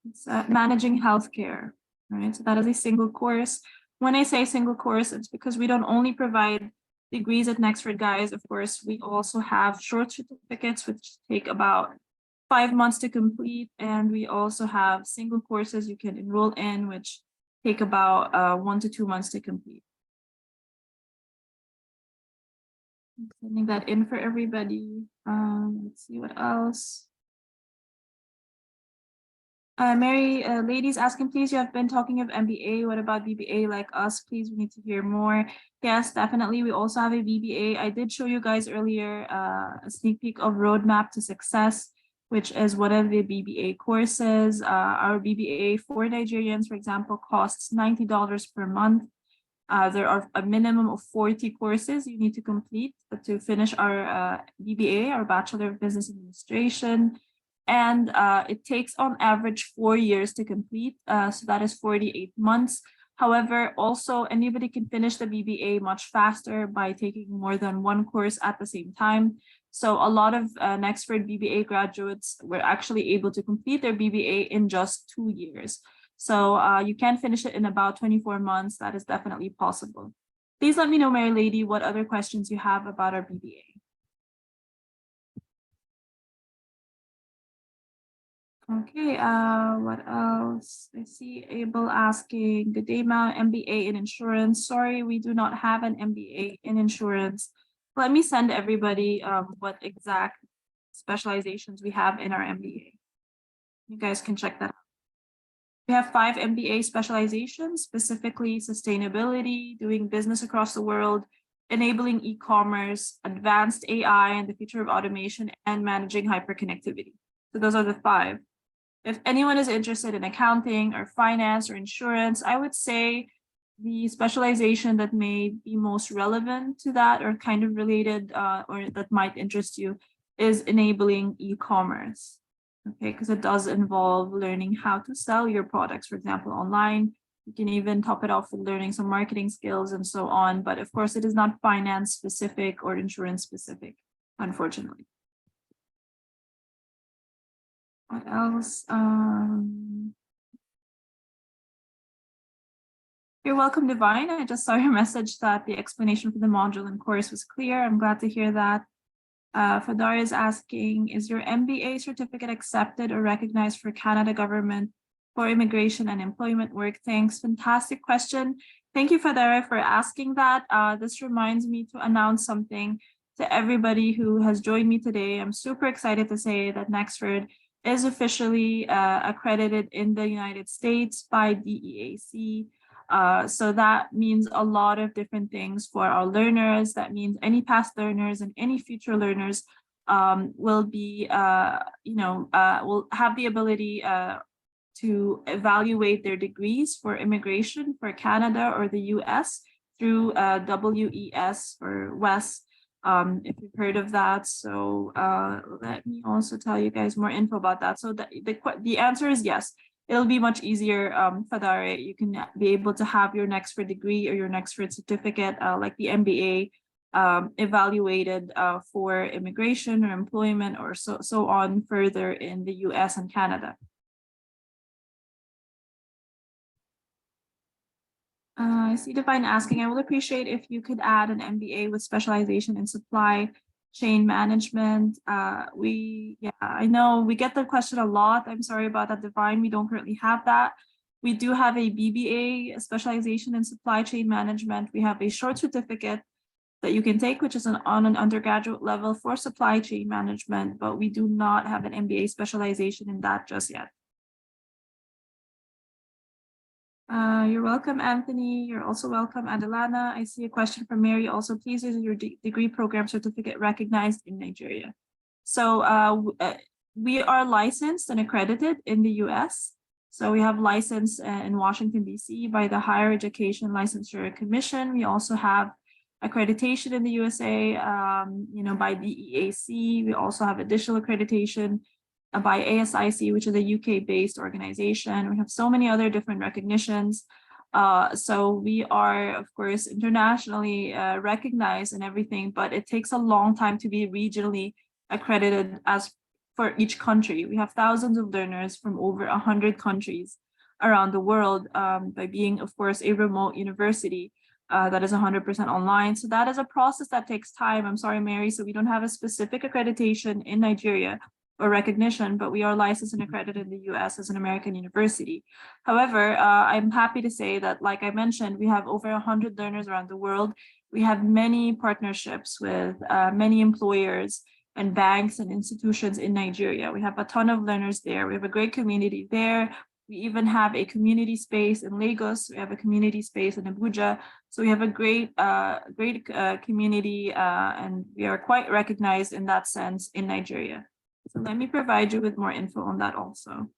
It's managing healthcare, right? So that is a single course. When I say single course, it's because we don't only provide degrees at Nexford, guys. Of course, we also have short certificates, which take about 5 months to complete. And we also have single courses you can enroll in, which take about 1 to 2 months to complete. I'm sending that in for everybody. Let's see what else. Mary, ladies asking, please, you have been talking of MBA. What about BBA like us? Please, we need to hear more. Yes, definitely. We also have a BBA. I did show you guys earlier a sneak peek of Roadmap to Success, which is one of the BBA courses. Our BBA for Nigerians, for example, costs $90 per month. There are a minimum of 40 courses you need to complete to finish our BBA, our Bachelor of Business Administration. And it takes on average 4 years to complete. So that is 48 months. However, also anybody can finish the BBA much faster by taking more than 1 course at the same time. So a lot of Nexford BBA graduates were actually able to complete their BBA in just 2 years. So you can finish it in about 24 months. That is definitely possible. Please let me know, Mary Lady, what other questions you have about our BBA. Okay, what else? I see Abel asking, good day, Ma, MBA in insurance. Sorry, we do not have an MBA in insurance. Let me send everybody what exact specializations we have in our MBA. You guys can check that out. We have 5 MBA specializations, specifically sustainability, doing business across the world, enabling e-commerce, advanced AI and the future of automation, and managing hyperconnectivity. So those are the 5. If anyone is interested in accounting or finance or insurance, I would say the specialization that may be most relevant to that or kind of related or that might interest you is enabling e-commerce. Okay, because it does involve learning how to sell your products, for example, online. You can even top it off with learning some marketing skills and so on. But of course, it is not finance specific or insurance specific, unfortunately. What else? You're welcome, Divine. I just saw your message that the explanation for the module and course was clear. I'm glad to hear that. Fadar is asking, is your MBA certificate accepted or recognized for Canada government for immigration and employment work? Thanks. Fantastic question. Thank you, Fadara, for asking that. This reminds me to announce something to everybody who has joined me today. I'm super excited to say that Nexford is officially accredited in the United States by DEAC. So that means a lot of different things for our learners. That means any past learners and any future learners will be, will have the ability to evaluate their degrees for immigration for Canada or the US through WES or WES, if you've heard of that. So let me also tell you guys more info about that. So the answer is yes. It'll be much easier, Fadare. You can be able to have your Nexford degree or your Nexford certificate, like the MBA, evaluated for immigration or employment or so on further in the US and Canada. I see Divine asking, I will appreciate if you could add an MBA with specialization in supply chain management. I know we get the question a lot. I'm sorry about that, Divine. We don't currently have that. We do have a BBA, a specialization in supply chain management. We have a short certificate that you can take, which is on an undergraduate level for supply chain management, but we do not have an MBA specialization in that just yet. You're welcome, Anthony. You're also welcome, Adelana. I see a question from Mary. Also, please, is your degree program certificate recognized in Nigeria? So we are licensed and accredited in the US. So we have license in Washington, DC by the Higher Education Licensure Commission. We also have accreditation in the USA, by the EAC. We also have additional accreditation by ASIC, which is a UK-based organization. We have so many other different recognitions. So we are, of course, internationally recognized and everything, but it takes a long time to be regionally accredited as for each country. We have thousands of learners from over 100 countries around the world by being, of course, a remote university that is 100% online. So that is a process that takes time. I'm sorry, Mary. So we don't have a specific accreditation in Nigeria or recognition, but we are licensed and accredited in the US as an American university. However, I'm happy to say that, like I mentioned, we have over 100 learners around the world. We have many partnerships with many employers and banks and institutions in Nigeria. We have a ton of learners there. We have a great community there. We even have a community space in Lagos. We have a community space in Abuja. So we have a great community and we are quite recognized in that sense in Nigeria. So let me provide you with more info on that also.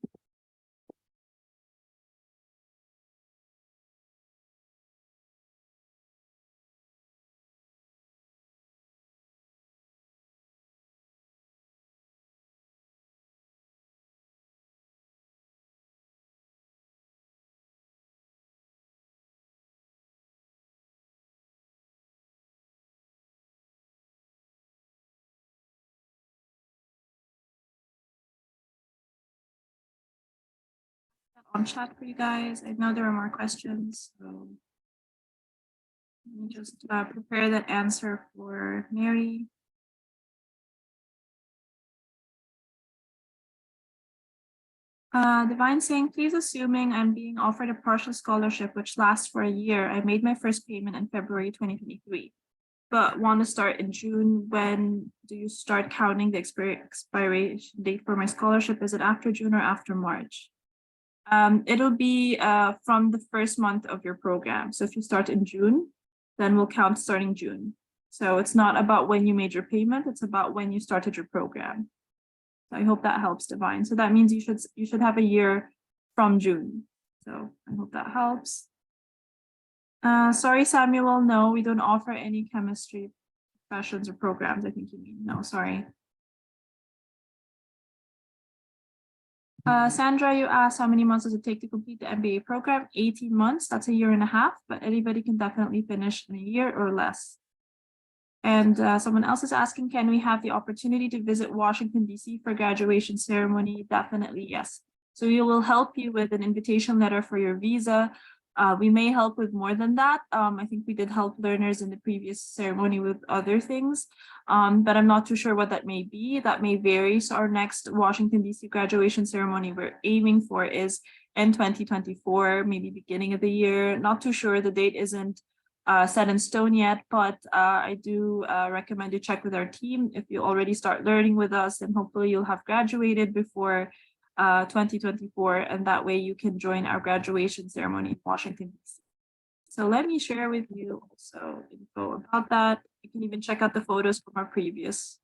on chat for you guys. I know there are more questions, so let me just prepare that answer for Mary. Divine saying, please assuming I'm being offered a partial scholarship which lasts for a year. I made my first payment in February 2023, but want to start in June. When do you start counting the expiration date for my scholarship? Is it after June or after March? It'll be from the first month of your program. So if you start in June, then we'll count starting June. So it's not about when you made your payment, it's about when you started your program. So I hope that helps, Divine. So that means you should have a year from June. So I hope that helps. Sorry, Samuel. No, we don't offer any chemistry professions or programs. I think you mean. No, sorry. Sandra, you asked how many months does it take to complete the MBA program? 18 months. That's a year and a half, but anybody can definitely finish in a year or less. And someone else is asking, can we have the opportunity to visit Washington, D.C. for graduation ceremony? Definitely, yes. So we will help you with an invitation letter for your visa. We may help with more than that. I think we did help learners in the previous ceremony with other things, but I'm not too sure what that may be. That may vary. So our next Washington, D.C. graduation ceremony we're aiming for is in 2024, maybe beginning of the year. Not too sure. The date isn't set in stone yet, but I do recommend you check with our team. If you already start learning with us, then hopefully you'll have graduated before 2024, and that way you can join our graduation ceremony in Washington, D.C. So let me share with you also info about that. You can even check out the photos from our previous.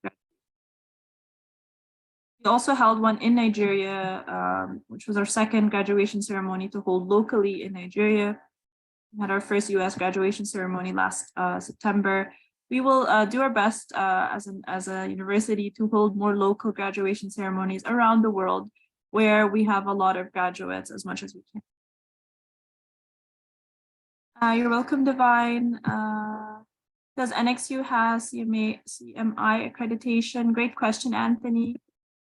We also held one in Nigeria, which was our second graduation ceremony to hold locally in Nigeria. We had our first US graduation ceremony last September. We will do our best as a university to hold more local graduation ceremonies around the world where we have a lot of graduates as much as we can. You're welcome, Divine. Does NXU have CMI accreditation? Great question, Anthony.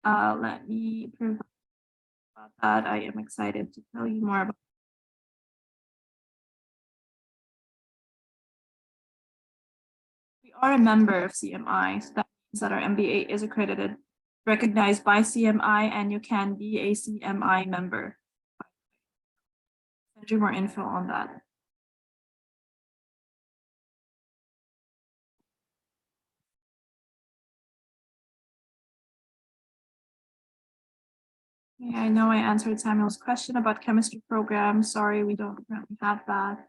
Let me provide about that. I am excited to tell you more about. We are a member of CMI, so that means that our MBA is accredited, recognized by CMI, and you can be a CMI member. I'll send you more info on that. Yeah, I know I answered Samuel's question about chemistry program. Sorry, we don't currently have that.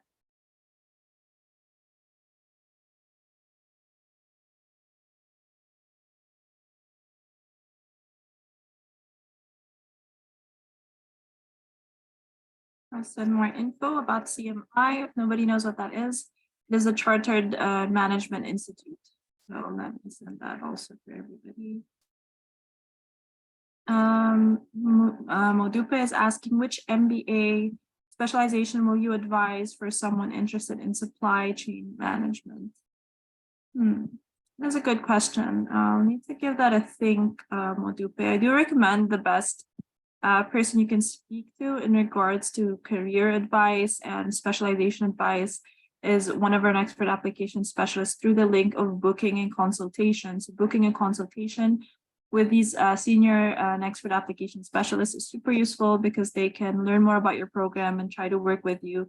I'll send more info about CMI. If nobody knows what that is, it is a Chartered Management Institute. So let me send that also for everybody. Modupe is asking, which MBA specialization will you advise for someone interested in supply chain management? That's a good question. I'll need to give that a think, Modupe. I do recommend the best person you can speak to in regards to career advice and specialization advice is one of our Nexford Application Specialists through the link of booking and consultation. So booking a consultation with these senior Nexford Application Specialists is super useful because they can learn more about your program and try to work with you,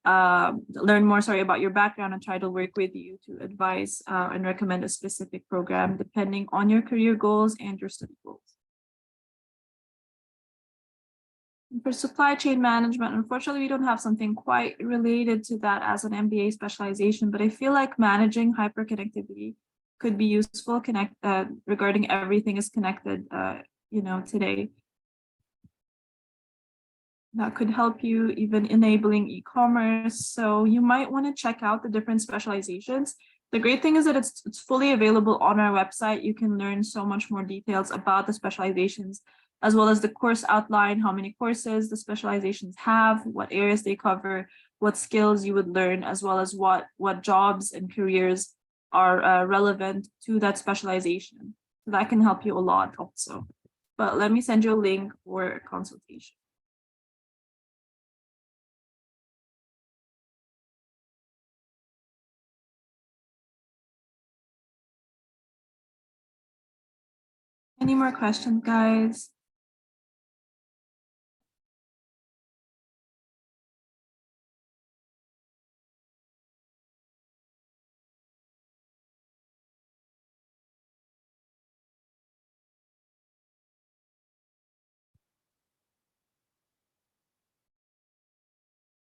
learn more, about your background and try to work with you to advise and recommend a specific program depending on your career goals and your study goals. For supply chain management, unfortunately, we don't have something quite related to that as an MBA specialization, but I feel like managing hyperconnectivity could be useful regarding everything is connected, today. That could help you even enabling e-commerce. So you might want to check out the different specializations. The great thing is that it's fully available on our website. You can learn so much more details about the specializations, as well as the course outline, how many courses the specializations have, what areas they cover, what skills you would learn, as well as what jobs and careers are relevant to that specialization. So that can help you a lot also. But let me send you a link for consultation. Any more questions, guys?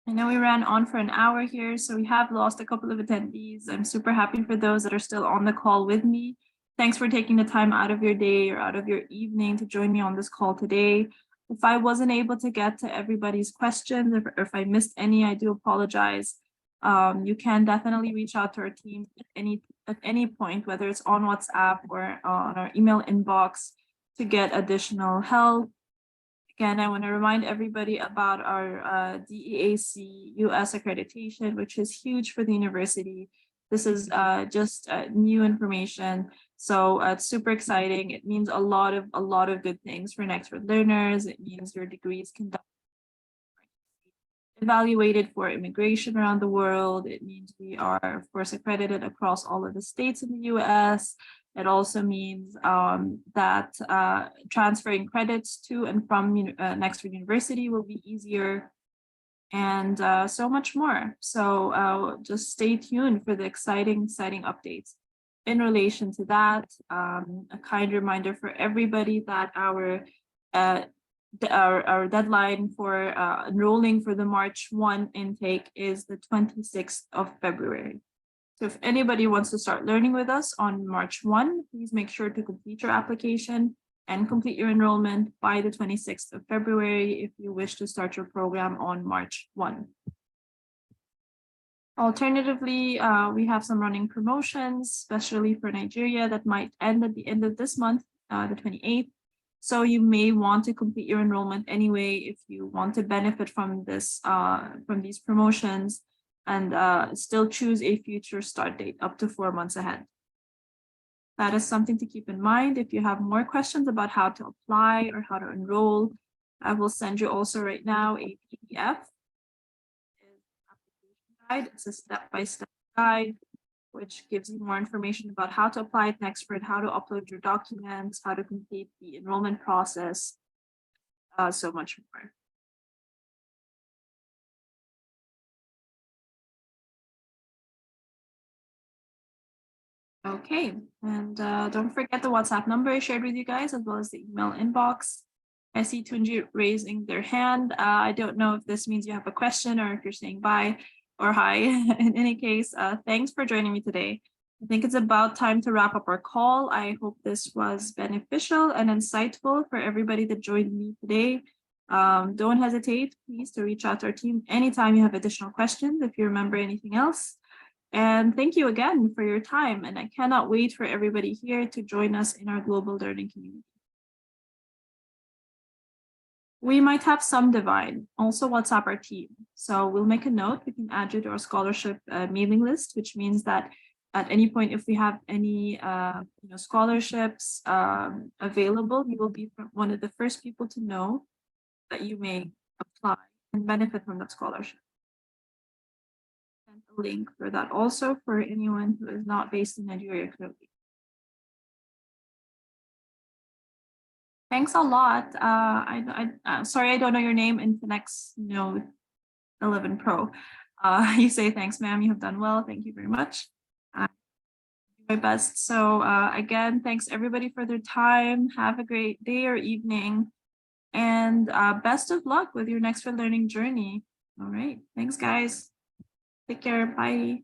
I know we ran on for an hour here, so we have lost a couple of attendees. I'm super happy for those that are still on the call with me. Thanks for taking the time out of your day or out of your evening to join me on this call today. If I wasn't able to get to everybody's questions, or if I missed any, I do apologize. You can definitely reach out to our team at any point, whether it's on WhatsApp or on our email inbox to get additional help. Again, I want to remind everybody about our DEAC US accreditation, which is huge for the university. This is just new information. So it's super exciting. It means a lot of good things for Nexford learners. It means your degrees can evaluated for immigration around the world. It means we are, of course, accredited across all of the states in the US. It also means that transferring credits to and from Nexford University will be easier, and so much more. So just stay tuned for the exciting updates. In relation to that, a kind reminder for everybody that our deadline for enrolling for the March 1 intake is the 26th of February. So if anybody wants to start learning with us on March 1, please make sure to complete your application and complete your enrollment by the 26th of February if you wish to start your program on March 1. Alternatively, we have some running promotions, especially for Nigeria, that might end at the end of this month, the 28th. So you may want to complete your enrollment anyway if you want to benefit from this, from these promotions, and still choose a future start date up to 4 months ahead. That is something to keep in mind. If you have more questions about how to apply or how to enroll, I will send you also right now a PDF. It's a step-by-step guide, which gives you more information about how to apply at Nexford, how to upload your documents, how to complete the enrollment process, so much more. Okay, and don't forget the WhatsApp number I shared with you guys, as well as the email inbox. I see Tunji raising their hand. I don't know if this means you have a question or if you're saying bye or hi. In any case, thanks for joining me today. I think it's about time to wrap up our call. I hope this was beneficial and insightful for everybody that joined me today. Don't hesitate, please, to reach out to our team anytime you have additional questions, if you remember anything else. And thank you again for your time. And I cannot wait for everybody here to join us in our global learning community. We might have some divide. Also WhatsApp our team. So we'll make a note. We can add you to our scholarship mailing list, which means that at any point, if we have any scholarships available, you will be one of the first people to know that you may apply and benefit from that scholarship. And a link for that also for anyone who is not based in Nigeria currently. Thanks a lot. Sorry, I don't know your name. Infinix Note 11 Pro. You say thanks, ma'am. You have done well. Thank you very much. My best. So again, thanks everybody for their time. Have a great day or evening, and best of luck with your Nexford learning journey. All right. Thanks, guys. Take care. Bye.